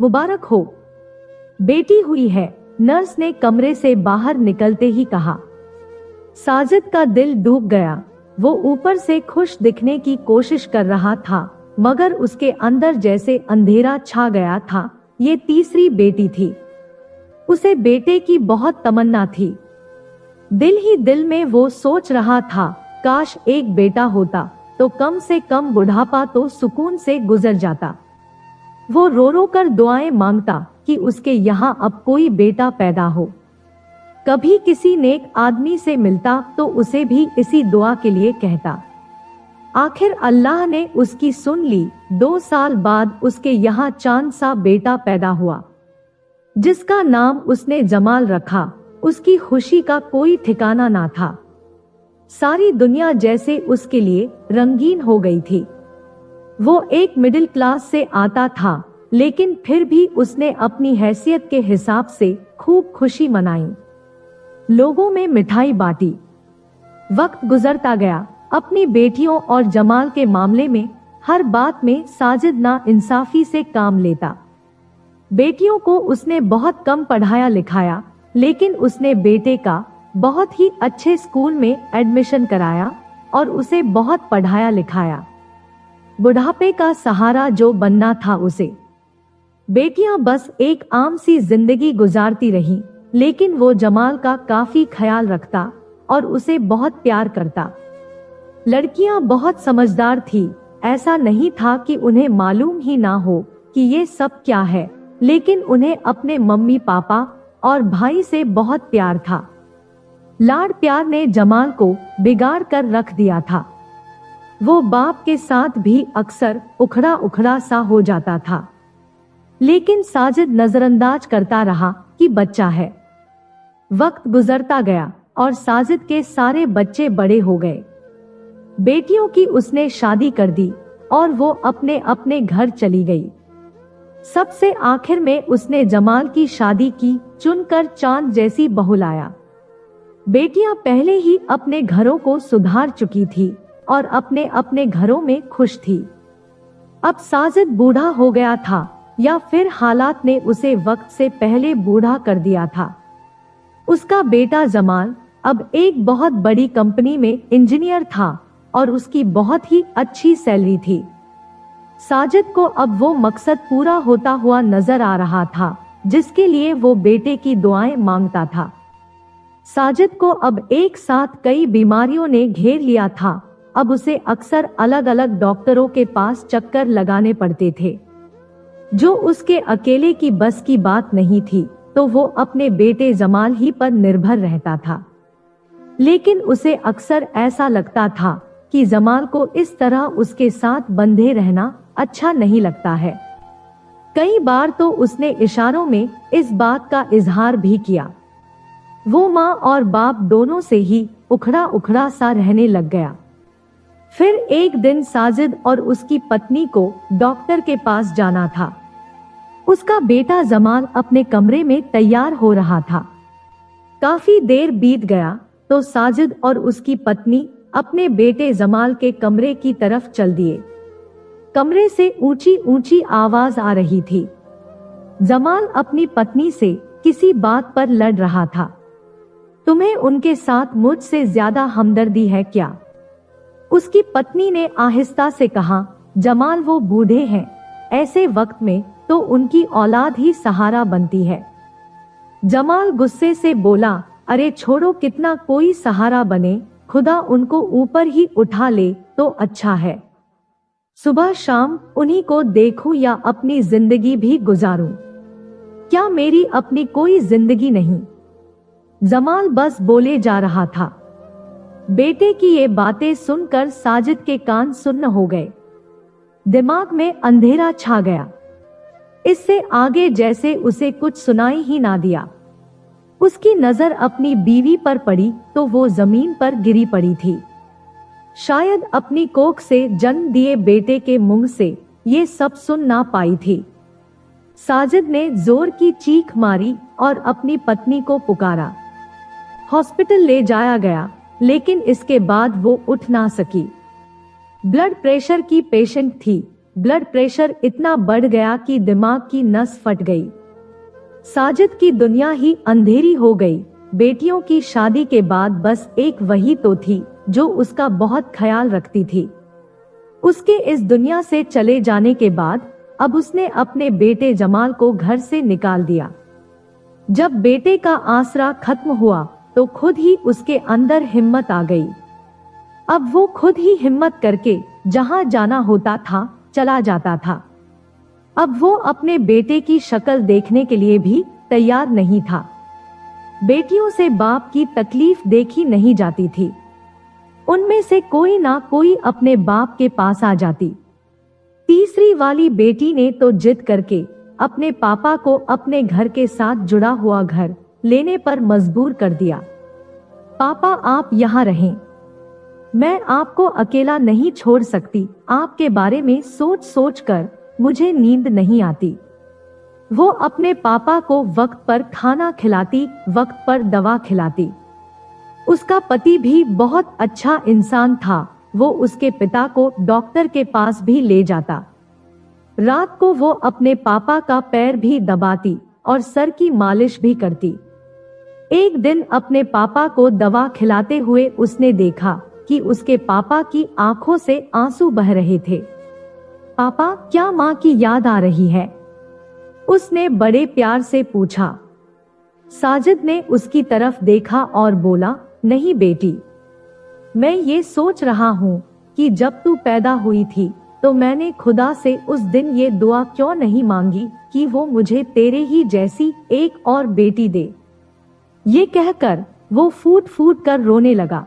मुबारक हो, बेटी हुई है, नर्स ने कमरे से बाहर निकलते ही कहा। साजिद का दिल डूब गया। वो ऊपर से खुश दिखने की कोशिश कर रहा था, मगर उसके अंदर जैसे अंधेरा छा गया था। ये तीसरी बेटी थी। उसे बेटे की बहुत तमन्ना थी। दिल ही दिल में वो सोच रहा था, काश एक बेटा होता तो कम से कम बुढ़ापा तो सुकून से गुजर जाता। वो रो रो कर दुआएं मांगता कि उसके यहाँ अब कोई बेटा पैदा हो। कभी किसी नेक आदमी से मिलता तो उसे भी इसी दुआ के लिए कहता। आखिर अल्लाह ने उसकी सुन ली। 2 साल बाद उसके यहाँ चांद सा बेटा पैदा हुआ, जिसका नाम उसने जमाल रखा। उसकी खुशी का कोई ठिकाना ना था। सारी दुनिया जैसे उसके लिए रंगीन हो गई थी। वो एक मिडिल क्लास से आता था, लेकिन फिर भी उसने अपनी हैसियत के हिसाब से खूब खुशी मनाई। लोगों में मिठाई बांटी। वक्त गुजरता गया। अपनी बेटियों और जमाल के मामले में हर बात में साजिद ना इंसाफी से काम लेता। बेटियों को उसने बहुत कम पढ़ाया लिखाया, लेकिन उसने बेटे का बहुत ही अच्छे स्कूल में एडमिशन कराया और उसे बहुत पढ़ाया लिखाया। बुढ़ापे का सहारा जो बनना था उसे। बेटियां बस एक आम सी जिंदगी गुजारती रहीं, लेकिन वो जमाल का काफी ख्याल रखता और उसे बहुत प्यार करता। लड़कियां बहुत समझदार थी। ऐसा नहीं था कि उन्हें मालूम ही ना हो कि ये सब क्या है, लेकिन उन्हें अपने मम्मी पापा और भाई से बहुत प्यार था। लाड प्यार ने जमाल को बिगाड़ कर रख दिया था। वो बाप के साथ भी अक्सर उखड़ा उखड़ा सा हो जाता था, लेकिन साजिद नजरअंदाज करता रहा कि बच्चा है। वक्त गुजरता गया और साजिद के सारे बच्चे बड़े हो गए। बेटियों की उसने शादी कर दी और वो अपने अपने घर चली गई। सबसे आखिर में उसने जमाल की शादी की, चुनकर चांद जैसी बहू लाया। बेटियां पहले ही अपने घरों को सुधार चुकी थी और अपने अपने घरों में खुश थी। अब साजिद बूढ़ा हो गया था, या फिर हालात ने उसे वक्त से पहले बूढ़ा कर दिया था। उसका बेटा जमाल अब एक बहुत बड़ी कंपनी में इंजीनियर था और उसकी बहुत ही अच्छी सैलरी थी। साजिद को अब वो मकसद पूरा होता हुआ नजर आ रहा था, जिसके लिए वो बेटे की दुआएं मांगता था। साजिद को अब एक साथ कई बीमारियों ने घेर लिया था। अब उसे अक्सर अलग अलग डॉक्टरों के पास चक्कर लगाने पड़ते थे, जो उसके अकेले की बस की बात नहीं थी, तो वो अपने बेटे जमाल ही पर निर्भर रहता था। लेकिन उसे अक्सर ऐसा लगता था कि जमाल को इस तरह उसके साथ बंधे रहना अच्छा नहीं लगता है। कई बार तो उसने इशारों में इस बात का इजहार भी किया। वो माँ और बाप दोनों से ही उखड़ा उखड़ा सा रहने लग गया। फिर एक दिन साजिद और उसकी पत्नी को डॉक्टर के पास जाना था। उसका बेटा जमाल अपने कमरे में तैयार हो रहा था। काफी देर बीत गया तो साजिद और उसकी पत्नी अपने बेटे जमाल के कमरे की तरफ चल दिए। कमरे से ऊंची ऊंची आवाज आ रही थी। जमाल अपनी पत्नी से किसी बात पर लड़ रहा था। तुम्हें उनके साथ मुझसे ज्यादा हमदर्दी है क्या? उसकी पत्नी ने आहिस्ता से कहा, जमाल वो बूढ़े हैं, ऐसे वक्त में तो उनकी औलाद ही सहारा बनती है। जमाल गुस्से से बोला, अरे छोड़ो, कितना कोई सहारा बने, खुदा उनको ऊपर ही उठा ले तो अच्छा है। सुबह शाम उन्हीं को देखूं या अपनी जिंदगी भी गुजारूं? क्या मेरी अपनी कोई जिंदगी नहीं? जमाल बस बोले जा रहा था। बेटे की ये बातें सुनकर साजिद के कान सुन्न हो गए। दिमाग में अंधेरा छा गया। इससे आगे जैसे उसे कुछ सुनाई ही ना दिया। उसकी नजर अपनी बीवी पर पड़ी तो वो जमीन पर गिरी पड़ी थी। शायद अपनी कोख से जन्म दिए बेटे के मुंह से ये सब सुन ना पाई थी। साजिद ने जोर की चीख मारी और अपनी पत्नी को पुकारा। हॉस्पिटल ले जाया गया, लेकिन इसके बाद वो उठ ना सकी। ब्लड प्रेशर की पेशेंट थी, ब्लड प्रेशर इतना बढ़ गया कि दिमाग की नस फट गई। साजिद की दुनिया ही अंधेरी हो गई। बेटियों की शादी के बाद बस एक वही तो थी जो उसका बहुत ख्याल रखती थी। उसके इस दुनिया से चले जाने के बाद अब उसने अपने बेटे जमाल को घर से निकाल दिया। जब बेटे का आसरा खत्म हुआ तो खुद ही उसके अंदर हिम्मत आ गई। अब वो खुद ही हिम्मत करके जहां जाना होता था चला जाता था। अब वो अपने बेटे की शक्ल देखने के लिए भी तैयार नहीं था। बेटियों से बाप की तकलीफ देखी नहीं जाती थी। उनमें से कोई ना कोई अपने बाप के पास आ जाती। तीसरी वाली बेटी ने तो जिद करके अपने पापा को अपने घर के साथ जुड़ा हुआ घर लेने पर मजबूर कर दिया। पापा आप यहाँ रहें, मैं आपको अकेला नहीं छोड़ सकती। आपके बारे में सोच सोच कर मुझे नींद नहीं आती। वो अपने पापा को वक्त पर खाना खिलाती, वक्त पर दवा खिलाती। उसका पति भी बहुत अच्छा इंसान था। वो उसके पिता को डॉक्टर के पास भी ले जाता। रात को वो अपने पापा का पैर भी दबाती और सर की मालिश भी करती। एक दिन अपने पापा को दवा खिलाते हुए उसने देखा कि उसके पापा की आंखों से आंसू बह रहे थे। पापा, क्या माँ की याद आ रही है? उसने बड़े प्यार से पूछा। साजिद ने उसकी तरफ देखा और बोला, नहीं बेटी, मैं ये सोच रहा हूँ कि जब तू पैदा हुई थी तो मैंने खुदा से उस दिन ये दुआ क्यों नहीं मांगी कि वो मुझे तेरे ही जैसी एक और बेटी दे। ये कहकर वो फूट फूट कर रोने लगा।